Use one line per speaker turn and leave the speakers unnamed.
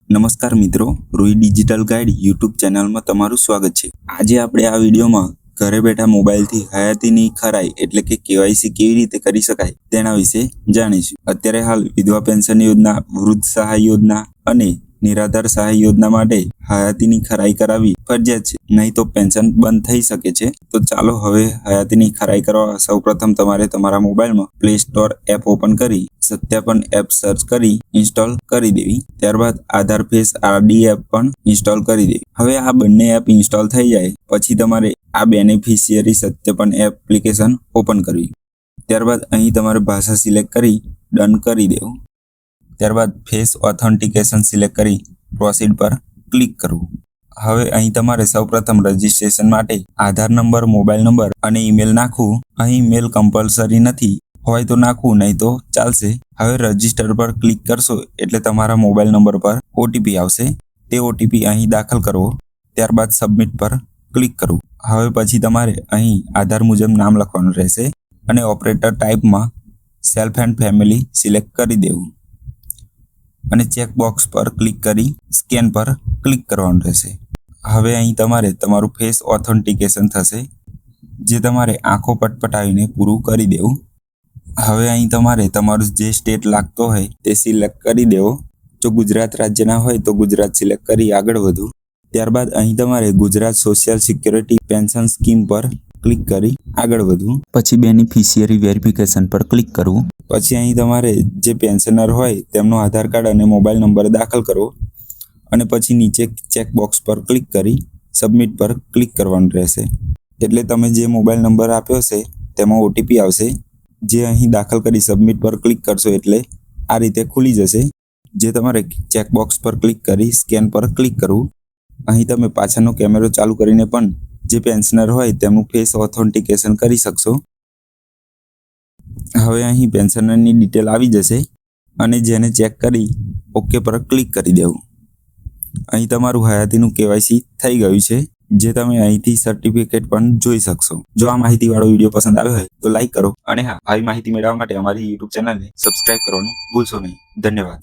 નમસ્કાર મિત્રો, રૂઈ digital guide YouTube ચેનલમાં તમારું સ્વાગત છે। આજે આપણે આ વિડીયોમાં ઘરે બેઠા મોબાઈલથી હયાતીની ખરાઈ એટલે કે કેવાયસી કેવી રીતે કરી શકાય તેના વિશે જાણીશું। અત્યારે હાલ વિધવા પેન્શન યોજના, વૃદ્ધ સહાય યોજના અને નિરાધાર સહાય યોજના માટે હયાતીની ખરાઈ કરાવવી ફરજિયાત છે, નહીં તો પેન્શન બંધ થઈ શકે છે। તો ચાલો હવે હયાતીની ખરાઈ કરવા સૌપ્રથમ તમારે તમારા મોબાઈલમાં પ્લે સ્ટોર એપ ઓપન કરી સત્યાપન એપ સર્ચ કરી ઇન્સ્ટોલ કરી દેવી। ત્યારબાદ આધાર ફેસ આરડી એપ પણ ઇન્સ્ટોલ કરી દેવી। હવે આ બંને એપ ઇન્સ્ટોલ થઈ જાય પછી તમારે આ બેનિફિશિયરી સત્યાપન એપ્લિકેશન ઓપન કરવી। ત્યારબાદ અહીં તમારે ભાષા સિલેક્ટ કરી ડન કરી દેવું। ત્યારબાદ ફેસ ઓથેન્ટિકેશન સિલેક્ટ કરી પ્રોસીડ પર ક્લિક કરવું। હવે અહીં તમારે સૌપ્રથમ રજિસ્ટ્રેશન માટે આધાર નંબર, મોબાઈલ નંબર અને ઈમેલ નાખવું। અહીં ઈમેલ કમ્પલસરી નથી, હોય તો નાખવું, નહીં તો ચાલશે। હવે રજિસ્ટર પર ક્લિક કરશો એટલે તમારા મોબાઈલ નંબર પર ઓટીપી આવશે, તે ઓટીપી અહીં દાખલ કરવો। ત્યારબાદ સબમિટ પર ક્લિક કરવું। હવે પછી તમારે અહીં આધાર મુજબ નામ લખવાનું રહેશે અને ઓપરેટર ટાઈપમાં સેલ્ફ એન્ડ ફેમિલી સિલેક્ટ કરી દેવું અને ચેક બોક્સ પર ક્લિક કરી સ્કેન પર ક્લિક કરવાનું રહેશે। હવે અહીં તમારે તમારું ફેસ ઓથેન્ટિકેશન થશે, જે તમારે આંખો પટપટાવીને પૂરું કરી દેવું। હવે અહીં તમારે તમારું જે સ્ટેટ લાગતો હોય તે સિલેક્ટ કરી દેવો। જો ગુજરાત રાજ્યના હોય તો ગુજરાત સિલેક્ટ કરી આગળ વધવું। ત્યારબાદ અહીં તમારે Gujarat social security pension scheme પર ક્લિક કરી આગળ વધવું। પછી બેનિફિશિયરી વેરિફિકેશન પર ક્લિક કરવું। પછી અહીં તમારે જે પેન્શનર હોય તેમનો આધાર કાર્ડ અને મોબાઈલ નંબર દાખલ કરવો અને પછી નીચે ચેક બોક્સ પર ક્લિક કરી સબમિટ પર ક્લિક કરવાનું રહેશે। એટલે તમે જે મોબાઈલ નંબર આપ્યો છે તેમાં ઓટીપી આવશે, જે અહીં દાખલ કરી સબમિટ પર ક્લિક કરશો એટલે આ રીતે ખુલી જશે। જે તમારે ચેક બોક્સ પર ક્લિક કરી સ્કેન પર ક્લિક કરવું। અહીં તમે પાછળનો કેમેરો ચાલુ કરીને પણ જે પેન્શનર હોય તેમનું ફેસ ઓથેન્ટિકેશન કરી શકશો। હવે અહીં પેન્શનરની ડિટેલ આવી જશે અને જેને ચેક કરી ઓકે પર ક્લિક કરી દેવું। અહીં તમારું હયાતીનું કેવાયસી થઈ ગયું છે, જે તમે અહીંથી સર્ટિફિકેટ પણ જોઈ શકશો। જો આ માહિતીવાળો વિડીયો પસંદ આવ્યો હોય તો લાઈક કરો અને હા, આવી માહિતી મેળવવા માટે અમારી યુટ્યુબ ચેનલને સબસ્ક્રાઇબ કરવાનું ભૂલશો નહીં। ધન્યવાદ।